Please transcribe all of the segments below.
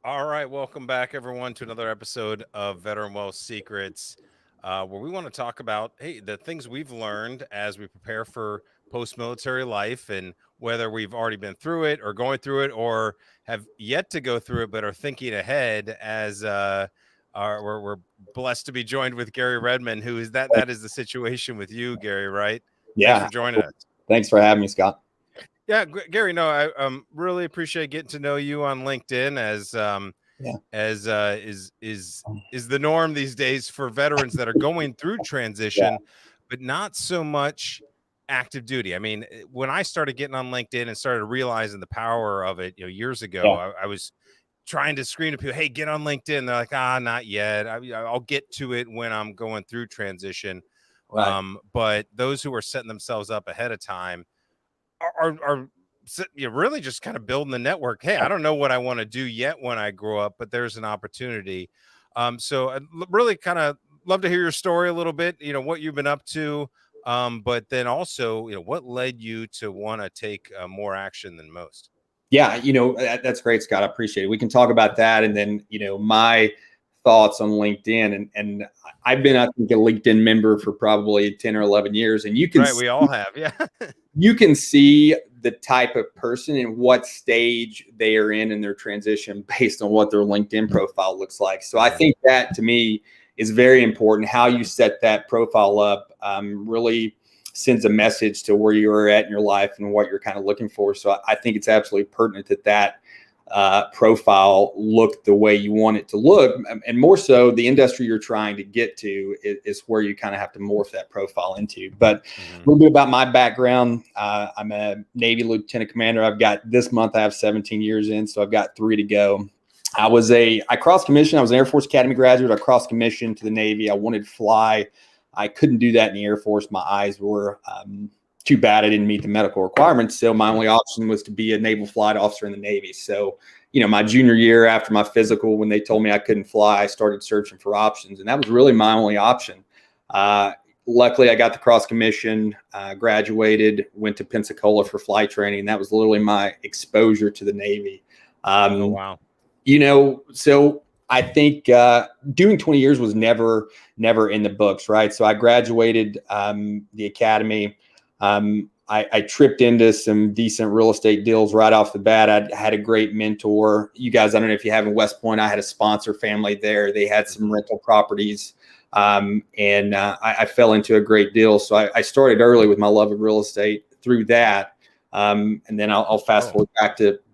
All right, welcome back, everyone, to another episode of Veteran Wealth Secrets, where we want to talk about the things we've learned as we prepare for post-military life, and whether we've already been through it, or going through it, or have yet to go through it, but are thinking ahead. As we're blessed to be joined with Gary Redman, who is that is the situation with you, Gary, right? Thanks Yeah. for joining us. Thanks for having me, Scott. Yeah, Gary. No, I really appreciate getting to know you on LinkedIn, as Yeah. is the norm these days for veterans that are going through Yeah. transition, but not so much active duty. I mean, when I started getting on LinkedIn and started realizing the power of it, years ago, Yeah. I was trying to scream to people, "Hey, get on LinkedIn." They're like, "Not yet. I'll get to it when I'm going through transition." Right. But those who are setting themselves up ahead of time are really just kind of building the network. Hey, I don't know what I want to do yet when I grow up, but there's an opportunity. So I'd really kind of love to hear your story a little bit, what you've been up to, but then also, what led you to want to take more action than most. Yeah. That's great, Scott. I appreciate it. We can talk about that. And then, my thoughts on LinkedIn. And I've been, I think, a LinkedIn member for probably 10 or 11 years. And We all have. Yeah. You can see the type of person and what stage they are in their transition based on what their LinkedIn profile looks like. So I think that, to me, is very important. How you set that profile up really sends a message to where you're at in your life and what you're kind of looking for. So I think it's absolutely pertinent that profile look the way you want it to look, and more so the industry you're trying to get to is where you kind of have to morph that profile into. But a little bit about my background. I'm a Navy lieutenant commander. This month I have 17 years in, so I've got 3 to go. I cross commissioned. I was an Air Force Academy graduate. I cross commissioned to the Navy. I wanted to fly. I couldn't do that in the Air Force. My eyes were too bad. I didn't meet the medical requirements. So my only option was to be a naval flight officer in the Navy. So, my junior year after my physical, when they told me I couldn't fly, I started searching for options. And that was really my only option. Luckily, I got the cross commission, graduated, went to Pensacola for flight training. That was literally my exposure to the Navy. Oh, wow. So I think doing 20 years was never in the books, right? So I graduated the academy. I tripped into some decent real estate deals right off the bat. I had a great mentor. You guys, I don't know if you have in West Point, I had a sponsor family there. They had some rental properties, and I fell into a great deal. So I started early with my love of real estate through that. And then I'll fast forward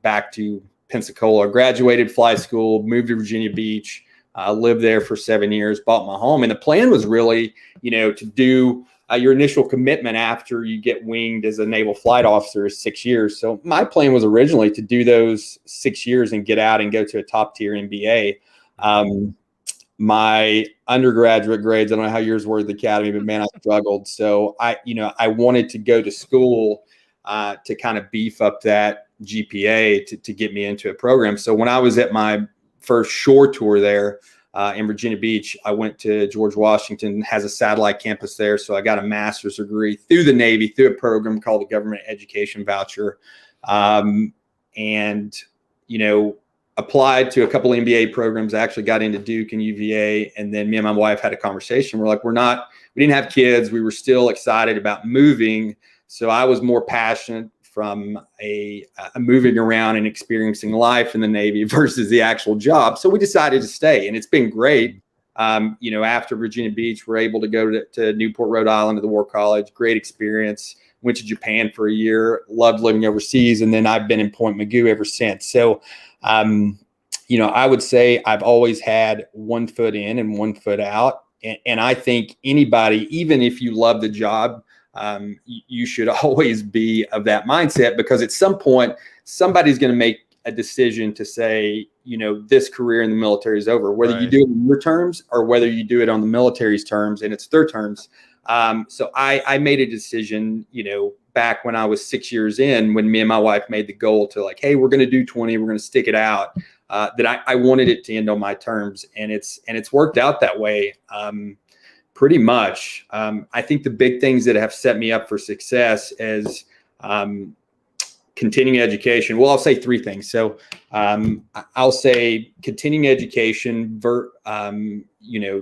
back to Pensacola. Graduated flight school, moved to Virginia Beach, lived there for 7 years, bought my home. And the plan was really, to do your initial commitment after you get winged as a naval flight officer is 6 years. So my plan was originally to do those 6 years and get out and go to a top tier MBA. My undergraduate grades, I don't know how yours were at the academy, but man, I struggled. So I wanted to go to school to kind of beef up that GPA to get me into a program. So when I was at my first shore tour there, in Virginia Beach, I went to George Washington, has a satellite campus there. So I got a master's degree through the Navy, through a program called the Government Education Voucher. And, applied to a couple of MBA programs. I actually got into Duke and UVA. And then me and my wife had a conversation. We're like, we didn't have kids. We were still excited about moving. So I was more passionate from a moving around and experiencing life in the Navy versus the actual job. So we decided to stay, and it's been great. After Virginia Beach, we're able to go to Newport, Rhode Island, to the War College. Great experience. Went to Japan for a year. Loved living overseas, and then I've been in Point Mugu ever since. So, I would say I've always had one foot in and one foot out. And I think anybody, even if you love the job, you should always be of that mindset, because at some point somebody's going to make a decision to say, this career in the military is over, whether you do it on your terms or whether you do it on the military's terms and it's their terms. So I made a decision, back when I was 6 years in, when me and my wife made the goal to like, hey, we're going to do 20, we're going to stick it out, that I wanted it to end on my terms. And it's worked out that way. Pretty much. I think the big things that have set me up for success is continuing education. Well, I'll say three things. So I'll say continuing education,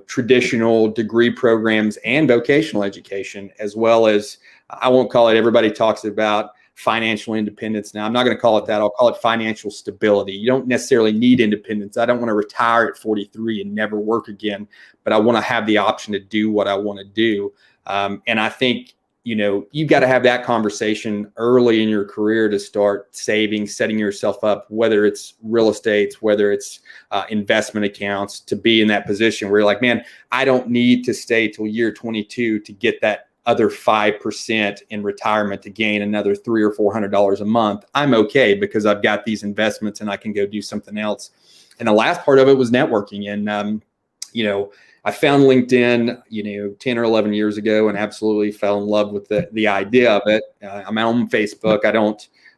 traditional degree programs and vocational education, as well as, I won't call it, everybody talks about financial independence. Now, I'm not going to call it that. I'll call it financial stability. You don't necessarily need independence. I don't want to retire at 43 and never work again, but I want to have the option to do what I want to do. And I think, you've got to have that conversation early in your career to start saving, setting yourself up, whether it's real estate, whether it's investment accounts, to be in that position where you're like, man, I don't need to stay till year 22 to get that other 5% in retirement to gain another $300 or $400 a month. I'm okay because I've got these investments and I can go do something else. And the last part of it was networking. And, I found LinkedIn, 10 or 11 years ago, and absolutely fell in love with the idea of it. I'm on Facebook. I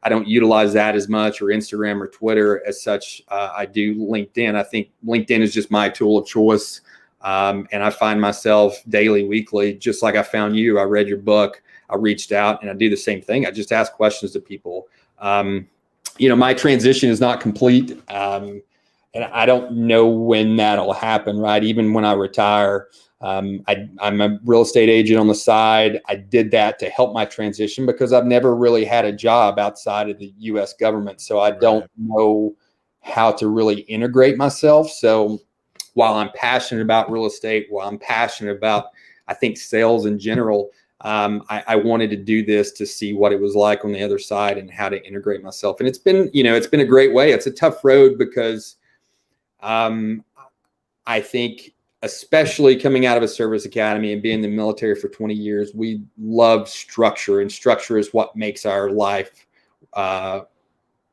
don't utilize that as much, or Instagram or Twitter as such. I do LinkedIn. I think LinkedIn is just my tool of choice. And I find myself daily, weekly, just like I found you. I read your book, I reached out, and I do the same thing. I just ask questions to people. My transition is not complete. And I don't know when that'll happen, right? Even when I retire, I'm a real estate agent on the side. I did that to help my transition because I've never really had a job outside of the U.S. government. So I don't know how to really integrate myself. So while I'm passionate about real estate, while I'm passionate about, I think, sales in general, I wanted to do this to see what it was like on the other side and how to integrate myself. And it's been a great way. It's a tough road because I think, especially coming out of a service academy and being in the military for 20 years, we love structure, and structure is what makes our life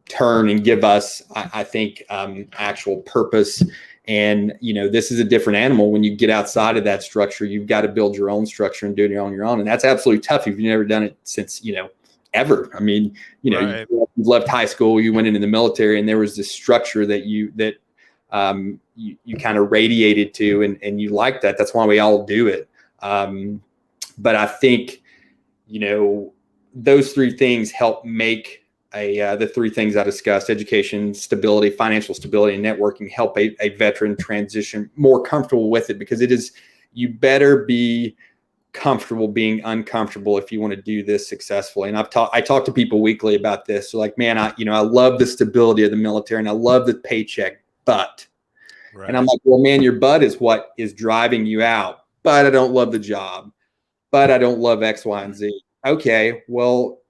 turn and give us, I think, actual purpose. And, this is a different animal. When you get outside of that structure, you've got to build your own structure and do it on your own. And that's absolutely tough if you've never done it since, ever. I mean, you left high school, you went into the military, and there was this structure that you kind of radiated to, and you like that. That's why we all do it. But I think, those three things help make the three things I discussed: education, stability, financial stability, and networking, help a veteran transition more comfortable with it, because you better be comfortable being uncomfortable if you want to do this successfully. And I talk to people weekly about this. So like, man, I love the stability of the military and I love the paycheck, but, and I'm like, well, man, your butt is what is driving you out, but I don't love the job, but I don't love X, Y, and Z. Okay, well,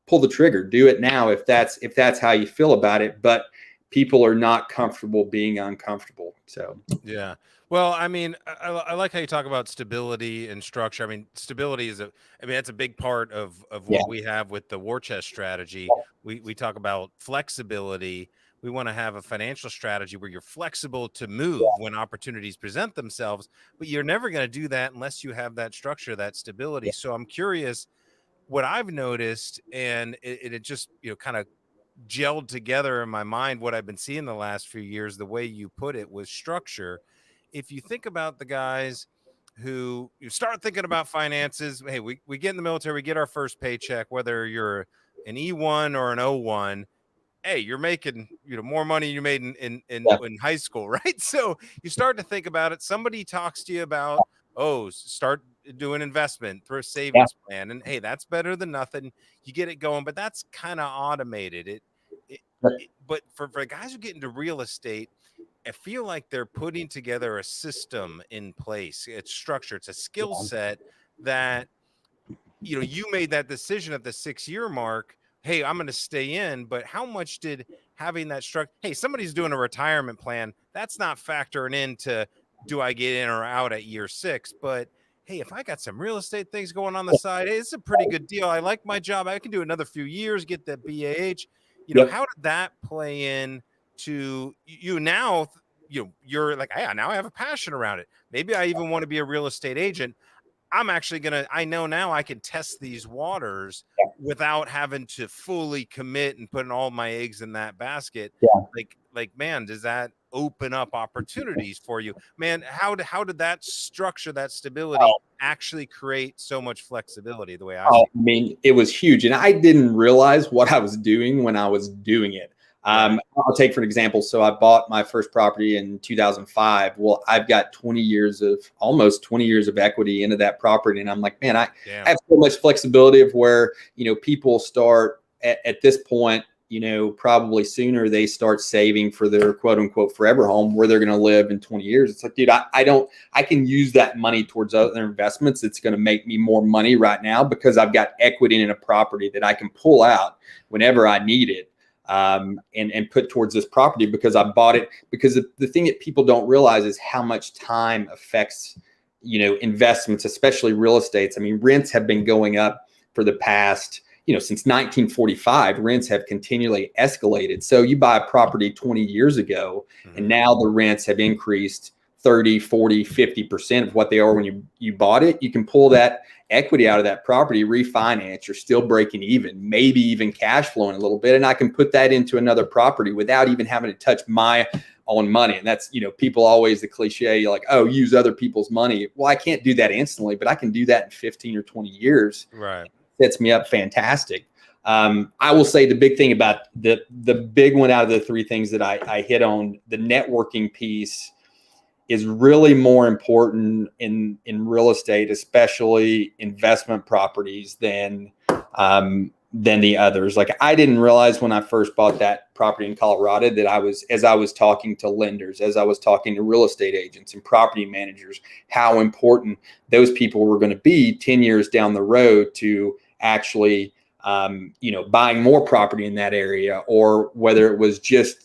pull the trigger, do it now if that's how you feel about it. But people are not comfortable being uncomfortable. So yeah. Well, I mean, I like how you talk about stability and structure. I mean, stability is that's a big part of what we have with the war chest strategy. We talk about flexibility. We want to have a financial strategy where you're flexible to move when opportunities present themselves, but you're never going to do that unless you have that structure, that stability. So I'm curious, what I've noticed, and it just, kind of gelled together in my mind, what I've been seeing the last few years, the way you put it was structure. If you think about the guys who you start thinking about finances, hey, we get in the military, we get our first paycheck, whether you're an E1 or an O1, hey, you're making, more money you made in high school, right? So you start to think about it. Somebody talks to you about, start doing investment through a savings plan, and hey, that's better than nothing. You get it going, but that's kind of automated. But for guys who get into real estate, I feel like they're putting together a system in place. It's structure. It's a skill set that, you made that decision at the 6-year mark. Hey, I'm going to stay in, but how much did having that structure? Hey, somebody's doing a retirement plan. That's not factoring into, do I get in or out at year 6? But hey, if I got some real estate things going on the side, hey, it's a pretty good deal. I like my job. I can do another few years, get that BAH. How did that play in to you now? You're like, hey, now I have a passion around it. Maybe I even want to be a real estate agent. I know now I can test these waters without having to fully commit and putting all my eggs in that basket. like, man, does that open up opportunities for you, man? How did that structure, that stability, actually create so much flexibility the way I Oh, see I mean, it was huge. And I didn't realize what I was doing when I was doing it. it? Right. I'll take for an example. So I bought my first property in 2005. Well, I've got almost 20 years of equity into that property. And I'm like, man, I Damn. have so much flexibility of where, people start at this point, probably sooner they start saving for their quote unquote forever home where they're going to live in 20 years. It's like, dude, I can use that money towards other investments. It's going to make me more money right now because I've got equity in a property that I can pull out whenever I need it. And put towards this property because I bought it. Because the thing that people don't realize is how much time affects, investments, especially real estates. I mean, rents have been going up for the past, since 1945, rents have continually escalated. So you buy a property 20 years ago, and now the rents have increased 30, 40, 50% of what they are when you bought it. You can pull that equity out of that property, refinance, you're still breaking even, maybe even cash flowing a little bit. And I can put that into another property without even having to touch my own money. And that's, people always the cliche, you're like, oh, use other people's money. Well, I can't do that instantly, but I can do that in 15 or 20 years. Right. Sets me up fantastic. I will say the big thing about the big one out of the three things that I hit on, the networking piece is really more important in real estate, especially investment properties, than the others. Like, I didn't realize when I first bought that property in Colorado that as I was talking to lenders, as I was talking to real estate agents and property managers, how important those people were going to be 10 years down the road to actually, buying more property in that area, or whether it was just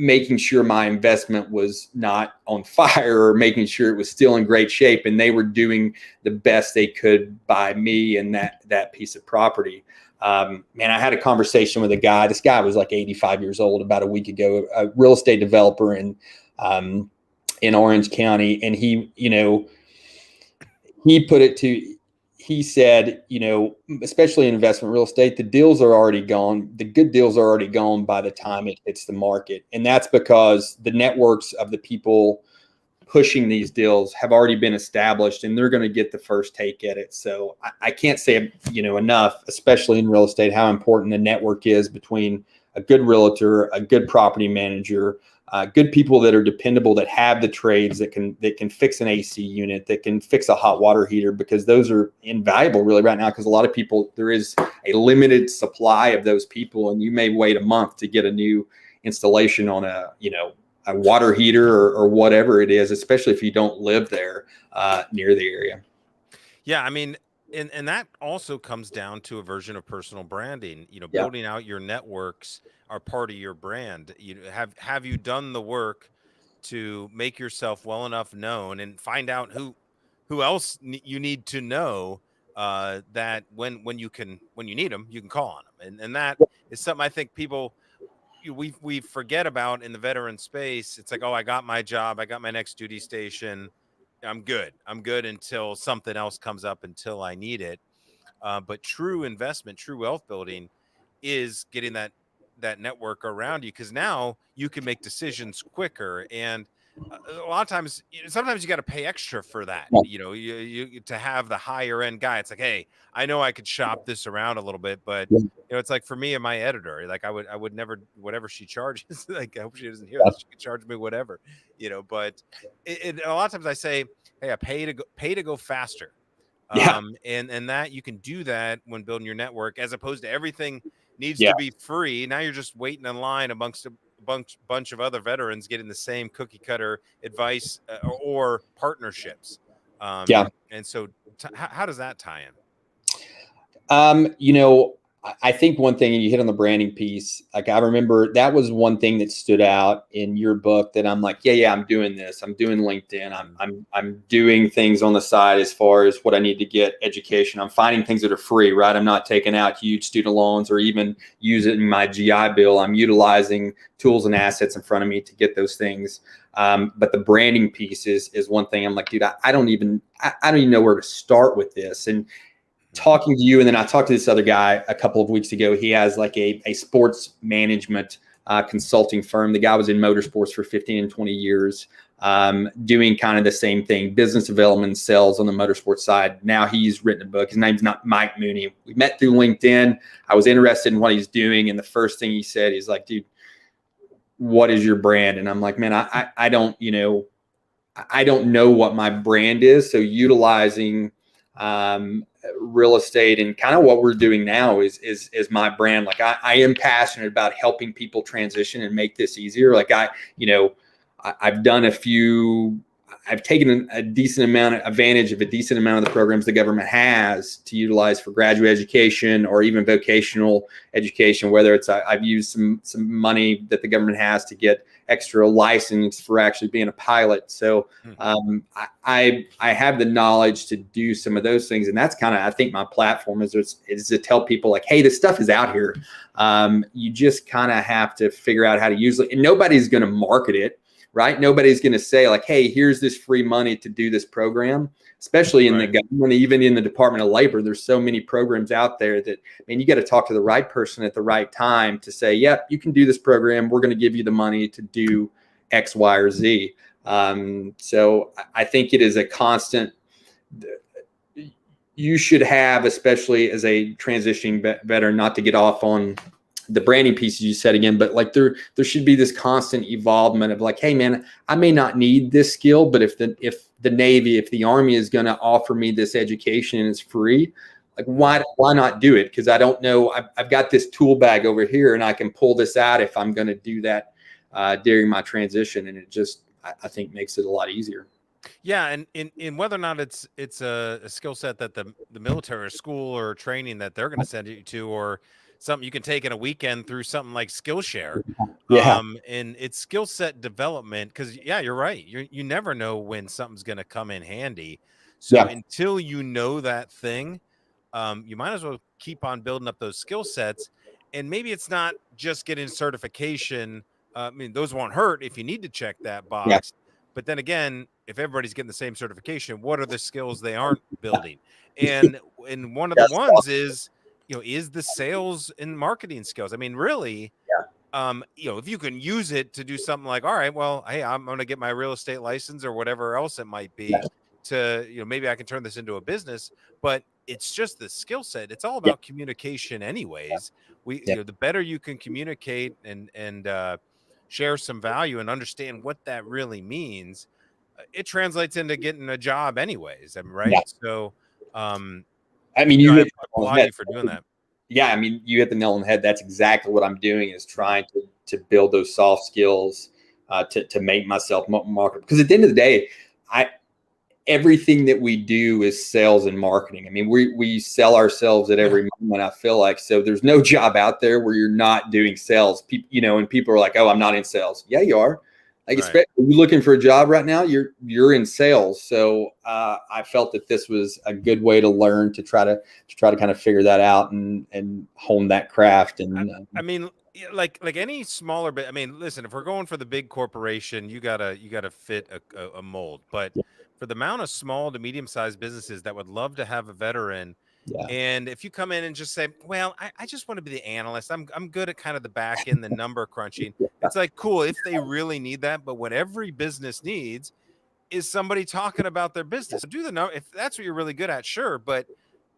making sure my investment was not on fire or making sure it was still in great shape. And they were doing the best they could by me and that piece of property. Man, I had a conversation with a guy. This guy was like 85 years old about a week ago, a real estate developer in Orange County. And he said, especially in investment real estate, the deals are already gone. The good deals are already gone by the time it hits the market. And that's because the networks of the people pushing these deals have already been established, and they're going to get the first take at it. So I can't say, enough, especially in real estate, how important the network is between a good realtor, a good property manager, good people that are dependable, that have the trades, that can fix an AC unit, that can fix a hot water heater, because those are invaluable really right now. Because a lot of people, there is a limited supply of those people, and you may wait a month to get a new installation on a water heater or whatever it is, especially if you don't live there near the area. Yeah, I mean, and that also comes down to a version of personal branding. Yeah. Building out your networks are part of your brand. Have you done the work to make yourself well enough known and find out who else you need to know, that when you need them, you can call on them. And that is something I think people, we forget about in the veteran space. It's like, oh, I got my job, I got my next duty station, I'm good until something else comes up, until I need it. But true investment, true wealth building is getting that network around you, because now you can make decisions quicker. And a lot of times, sometimes you got to pay extra for that. Yeah. You to have the higher end guy. It's like, hey, I know I could shop this around a little bit, but Yeah. it's like, for me and my editor, like, I would never, whatever she charges, like, I hope she doesn't hear Yeah. this. She could charge me whatever, but a lot of times I say, hey, I pay to go faster. Yeah. And that you can do that when building your network, as opposed to everything needs Yeah. to be free. Now you're just waiting in line amongst a bunch of other veterans getting the same cookie cutter advice, or partnerships. Yeah. And so how does that tie in? I think one thing, and you hit on the branding piece, like, I remember that was one thing that stood out in your book, that I'm like, yeah, I'm doing this. I'm doing LinkedIn. I'm doing things on the side as far as what I need to get education. I'm finding things that are free, right? I'm not taking out huge student loans or even using my GI Bill. I'm utilizing tools and assets in front of me to get those things. But the branding piece is one thing. I'm like, dude, I don't even know where to start with this. And talking to you, and then I talked to this other guy a couple of weeks ago. He has like a sports management consulting firm. The guy was in motorsports for 15 and 20 years, doing kind of the same thing, business development, sales on the motorsports side. Now he's written a book. His name's not Mike Mooney. We met through LinkedIn. I was interested in what he's doing. And the first thing he said, he's like, dude, what is your brand? And I'm like, man, I don't, I don't know what my brand is. So utilizing real estate and kind of what we're doing now is my brand. Like I am passionate about helping people transition and make this easier. Like I've done I've taken a decent amount of advantage of a decent amount of the programs the government has to utilize for graduate education or even vocational education, whether it's I've used some money that the government has to get extra license for actually being a pilot. So I have the knowledge to do some of those things. And that's kind of, I think my platform is to tell people like, hey, this stuff is out here. You just kind of have to figure out how to use it. And nobody's going to market it. Right? Nobody's going to say like, hey, here's this free money to do this program, especially in the government, even in the Department of Labor. There's so many programs out there that, you got to talk to the right person at the right time to say, yep, you can do this program. We're going to give you the money to do X, Y, or Z. So I think it is a constant, you should have, especially as a transitioning veteran, not to get off on the branding pieces you said again, but like there should be this constant evolvement of like, hey man, I may not need this skill, but if the Navy, if the Army is going to offer me this education and it's free, like why not do it? Because I don't know, I've got this tool bag over here and I can pull this out if I'm going to do that during my transition, and it just I think makes it a lot easier. Yeah, and in whether or not it's a skill set that the military or school or training that they're going to send you to, or something you can take in a weekend through something like Skillshare. Yeah. And it's skill set development, because yeah, you're right. You never know when something's going to come in handy. So until you know that thing, you might as well keep on building up those skill sets. And maybe it's not just getting certification. Those won't hurt if you need to check that box. But then again, if everybody's getting the same certification, what are the skills they aren't building? And one of the ones is, is the sales and marketing skills. Really, if you can use it to do something like, all right, well, hey, I'm going to get my real estate license or whatever else it might be to, maybe I can turn this into a business, but it's just the skill set. It's all about communication anyways. The better you can communicate and share some value and understand what that really means, it translates into getting a job anyways. Right. So, you applaud you for doing that. Yeah, you hit the nail on the head. That's exactly what I'm doing, is trying to build those soft skills to make myself marketable. Because at the end of the day, everything that we do is sales and marketing. We sell ourselves at every moment, I feel like. So there's no job out there where you're not doing sales. And people are like, oh, I'm not in sales. Yeah, you are. Like, especially if you're looking for a job right now, you're in sales. So I felt that this was a good way to learn, to try to kind of figure that out and hone that craft. And like any smaller bit. Listen, if we're going for the big corporation, you gotta fit a mold. But for the amount of small to medium sized businesses that would love to have a veteran. And if you come in and just say, well, I just want to be the analyst. I'm good at kind of the back end, the number crunching. It's like, cool if they really need that. But what every business needs is somebody talking about their business. So do the number. If that's what you're really good at, sure. But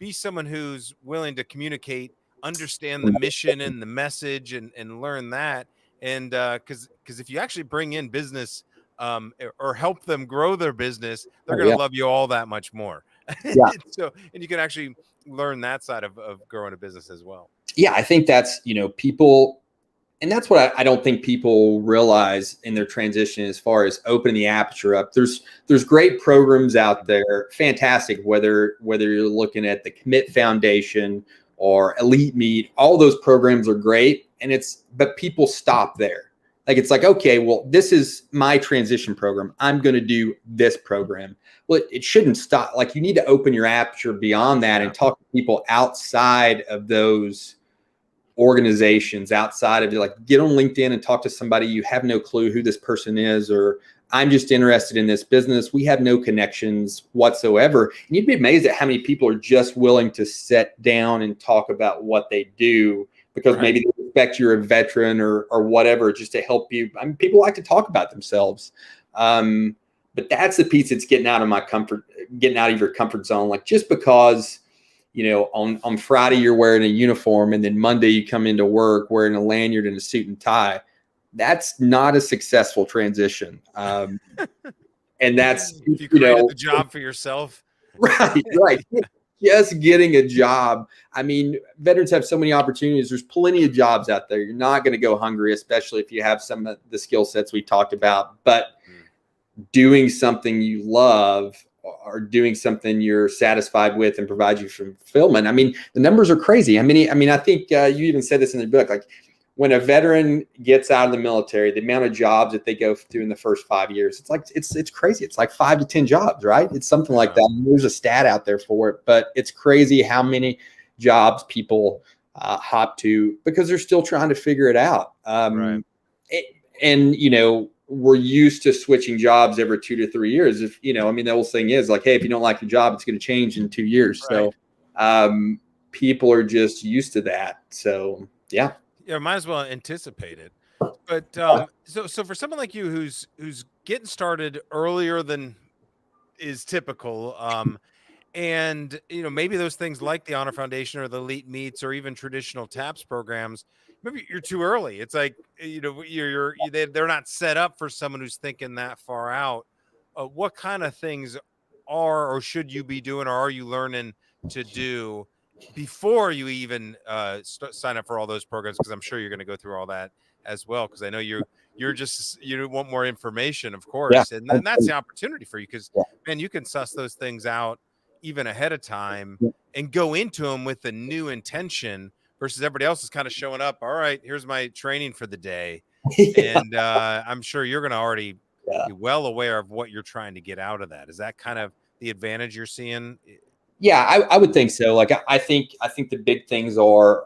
be someone who's willing to communicate, understand the mission and the message, and learn that. And because if you actually bring in business or help them grow their business, they're going to love you all that much more. So, and you can actually learn that side of growing a business as well. Yeah, I think that's, people, and that's what I don't think people realize in their transition as far as opening the aperture up. There's great programs out there, fantastic, whether you're looking at the Commit Foundation or Elite Meet, all those programs are great. But people stop there. Like, it's like, okay, well, this is my transition program. I'm going to do this program. Well, it shouldn't stop. Like, you need to open your aperture beyond that and talk to people outside of those organizations, outside of, like, get on LinkedIn and talk to somebody you have no clue who this person is, or I'm just interested in this business. We have no connections whatsoever. And you'd be amazed at how many people are just willing to sit down and talk about what they do, because Right. maybe they expect you're a veteran or whatever, just to help you. I mean, people like to talk about themselves. But that's the piece that's getting out of your comfort zone. Like, just because, on Friday you're wearing a uniform and then Monday you come into work wearing a lanyard and a suit and tie, that's not a successful transition. And that's, If you created the job for yourself. right, right. Just getting a job. I mean, veterans have so many opportunities. There's plenty of jobs out there. You're not going to go hungry, especially if you have some of the skill sets we talked about. But doing something you love, or doing something you're satisfied with and provides you fulfillment. I mean, the numbers are crazy. I think you even said this in the book. Like, when a veteran gets out of the military, the amount of jobs that they go through in the first 5 years, it's crazy. It's like 5 to 10 jobs, right? It's something like that. And there's a stat out there for it, but it's crazy how many jobs people hop to because they're still trying to figure it out. Right. And we're used to switching jobs every 2 to 3 years. If the whole thing is like, hey, if you don't like your job, it's going to change in 2 years. Right. So people are just used to that. So yeah. Yeah, might as well anticipate it. But so for someone like you who's getting started earlier than is typical, and maybe those things like the Honor Foundation or the elite meets or even traditional TAPS programs, maybe you're too early. It's like they're not set up for someone who's thinking that far out. What kind of things are or should you be doing, or are you learning to do before you even sign up for all those programs? Because I'm sure you're going to go through all that as well. Because I know you want more information, of course, and then that's the opportunity for you. Because man, you can suss those things out even ahead of time and go into them with a new intention versus everybody else is kind of showing up. All right, here's my training for the day, and I'm sure you're going to already be well aware of what you're trying to get out of that. Is that kind of the advantage you're seeing? Yeah, I would think so. Like, I think the big things are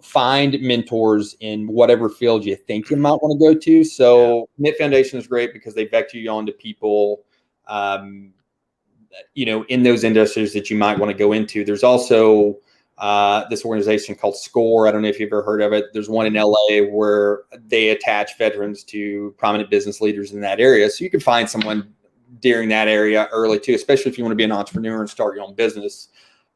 find mentors in whatever field you think you might want to go to. So Knit Foundation is great because they vector you onto people, in those industries that you might want to go into. There's also this organization called SCORE. I don't know if you've ever heard of it. There's one in LA where they attach veterans to prominent business leaders in that area. So you can find someone during that area early too, especially if you want to be an entrepreneur and start your own business.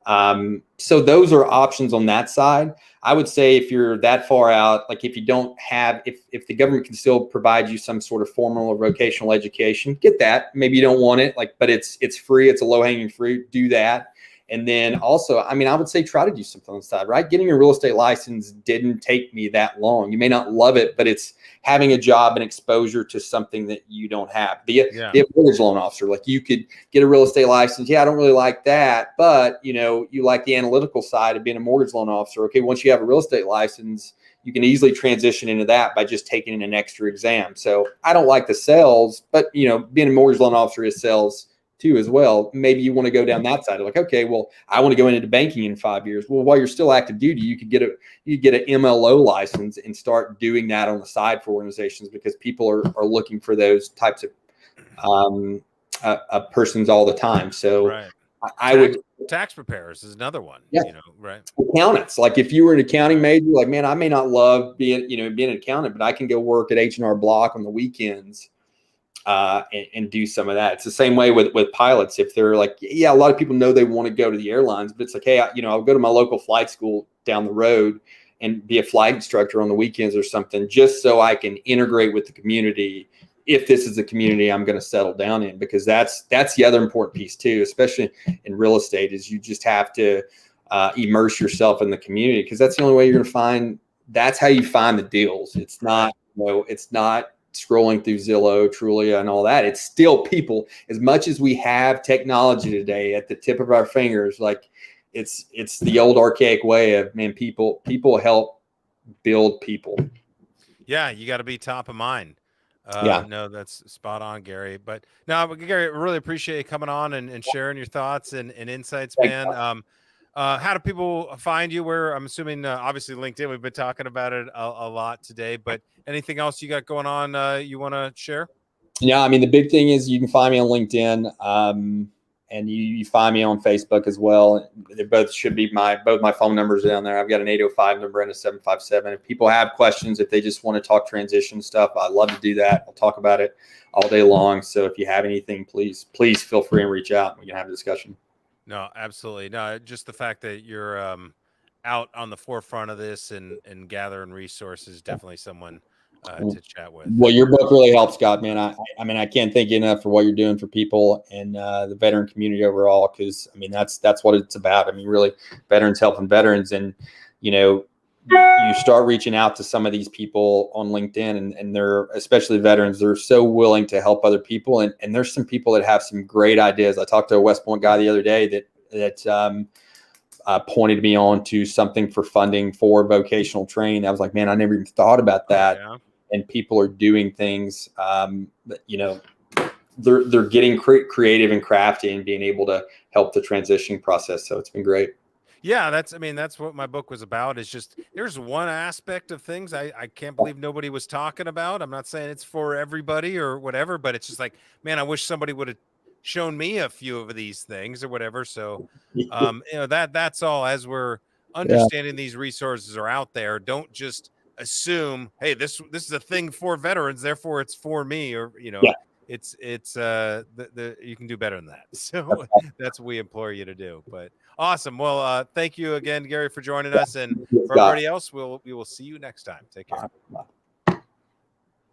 So those are options on that side. I would say if you're that far out, like if you don't have, if the government can still provide you some sort of formal or vocational education, get that. Maybe you don't want it, but it's free. It's a low hanging fruit. Do that. And then also, I would say try to do something on the side, right? Getting a real estate license didn't take me that long. You may not love it, but it's having a job and exposure to something that you don't have. Be a mortgage loan officer. Like, you could get a real estate license. Yeah, I don't really like that, but you like the analytical side of being a mortgage loan officer. Okay, once you have a real estate license, you can easily transition into that by just taking an extra exam. So I don't like the sales, but being a mortgage loan officer is sales too as well. Maybe you want to go down that side. Like, okay, well, I want to go into banking in 5 years. Well, while you're still active duty, you could get an MLO license and start doing that on the side for organizations, because people are looking for those types of persons all the time. So I would tax preparers is another one. Yeah. Right. Accountants. Like, if you were an accounting major, like, man, I may not love being an accountant, but I can go work at H&R Block on the weekends. And do some of that. It's the same way with pilots. If they're like, a lot of people know they want to go to the airlines, but it's like, hey, I'll go to my local flight school down the road and be a flight instructor on the weekends or something, just so I can integrate with the community. If this is the community I'm going to settle down in, because that's the other important piece too, especially in real estate, is you just have to immerse yourself in the community, because that's the only way you're going to find. That's how you find the deals. It's not, it's not scrolling through Zillow, Trulia, and all that. It's still people. As much as we have technology today at the tip of our fingers, like, it's the old archaic way of, man, people help build people. Yeah, you got to be top of mind. No, that's spot on, Gary. But no, Gary, I really appreciate you coming on and sharing your thoughts and insights, man. How do people find you? Where, I'm assuming, obviously LinkedIn, we've been talking about it a lot today, but anything else you got going on you want to share? Yeah, the big thing is you can find me on LinkedIn. and you find me on Facebook as well. They both should be both my phone numbers down there. I've got an 805 number and a 757. If people have questions, if they just want to talk transition stuff, I love to do that. I'll talk about it all day long. So if you have anything, please feel free and reach out. We can have a discussion. No, absolutely. No, just the fact that you're out on the forefront of this and gathering resources, definitely someone to chat with. Well, your book really helps, Scott, man. I mean, I can't thank you enough for what you're doing for people and the veteran community overall. Because I mean, that's what it's about. I mean, really, veterans helping veterans, and you know, you start reaching out to some of these people on LinkedIn, and they're, especially veterans, they're so willing to help other people. And there's some people that have some great ideas. I talked to a West Point guy the other day that pointed me on to something for funding for vocational training. I was like, man, I never even thought about that. Oh, yeah. And people are doing things that, you know, they're getting creative and crafty and being able to help the transition process. So it's been great. Yeah, that's what my book was about, is just there's one aspect of things I can't believe nobody was talking about. I'm not saying it's for everybody or whatever, but it's just like, man, I wish somebody would have shown me a few of these things or whatever. So you know, that's all. As we're understanding these resources are out there, don't just assume, hey, this is a thing for veterans, therefore it's for me, or you know, it's you can do better than that. So that's what we implore you to do. But awesome. Well, thank you again, Gary, for joining us, and for everybody else, we will see you next time. Take care.